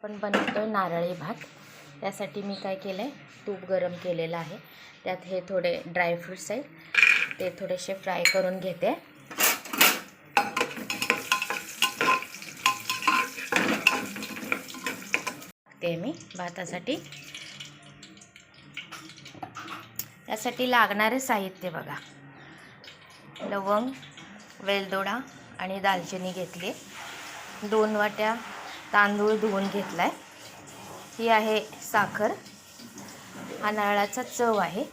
आपण बनवतोय नारळी भात। त्यासाठी मी काय केलंय, तूप गरम केलेलं आहे। त्यात हे थोडे ड्राय फ्रूट्स आहेत, ते थोडेसे फ्राय करून घेते। ते मी भातासाठी यासाठी लागणारे साहित्य बघा, लवंग, वेलदोडा आणि दालचिनी घेतली। 2 वाट्या तांदूळ धुवून घेतलाय। ही आहे साखर, हा नारळाचा चव आहे।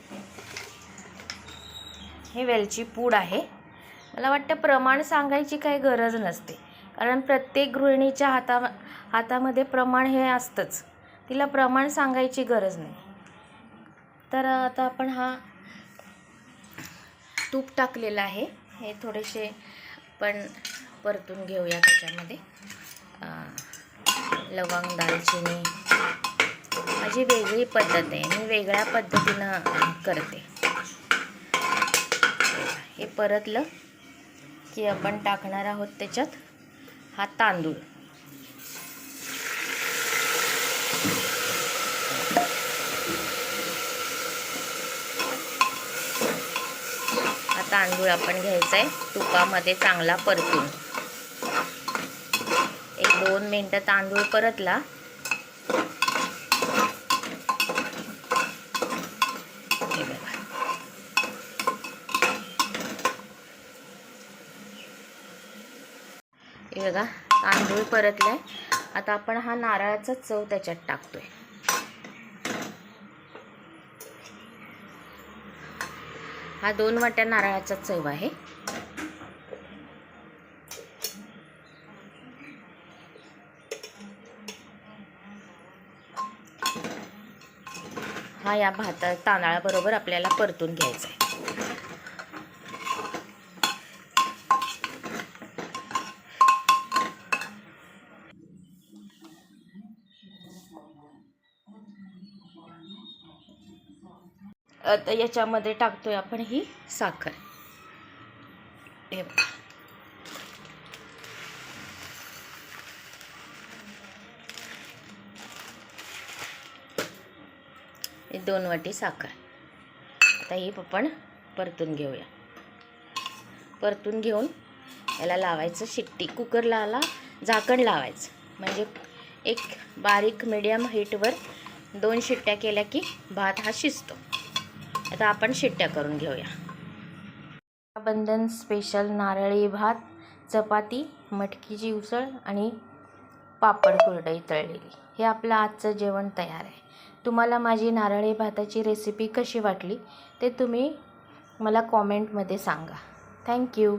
हे वेलची पूड आहे। मला वाटतं प्रमाण सांगायची काही गरज नसते, कारण प्रत्येक गृहिणीच्या हातामध्ये प्रमाण हे असतंच, तिला प्रमाण सांगायची गरज नाही। तर आता आपण हा तूप टाकलेला आहे, हे थोडेसे पण परतून घेऊया। त्याच्यामध्ये लवंग, दालचिनी, माझी वेगळी पद्धत आहे, मी वेगळ्या पद्धतीनं करते। हे परतलं की आपण टाकणार आहोत त्याच्यात हा तांदूळ। हा तांदूळ आपण घ्यायचा आहे तुपामध्ये चांगला परतून। 1-2 मिनिटं तांदूळ परतला हे बघा, तांदूळ परतलाय। आता आपण हा नारळाचा चव त्याच्यात टाकतोय। हा 2 वाट्या नारळाचा चव आहे। हा या तांदळाबरोबर आपल्याला परतून घ्यायचा आहे। आता याच्यामध्ये टाकतोय आपण ही साखर। हे बघा, हे 2 वाटी साखर। आता ही आपण परतून घेऊया। परतून घेऊन याला लावायचं शिट्टी, कुकरला झाकण लावायचं, म्हणजे एक बारीक मीडियम हीटवर 2 शिट्ट्या केल्या की भात हा शिजतो। आता आपण शिट्ट्या करून घेऊया। रक्षाबंधन स्पेशल नारळी भात, चपाती, मटकीची उसळ आणि पापड कुरडई तळलेली, हे आपलं आजचं जेवण तयार आहे। तुम्हाला माझी नारळी भाताची रेसिपी कशी वाटली ते तुम्ही मला कॉमेंटमध्ये सांगा। थँक्यू।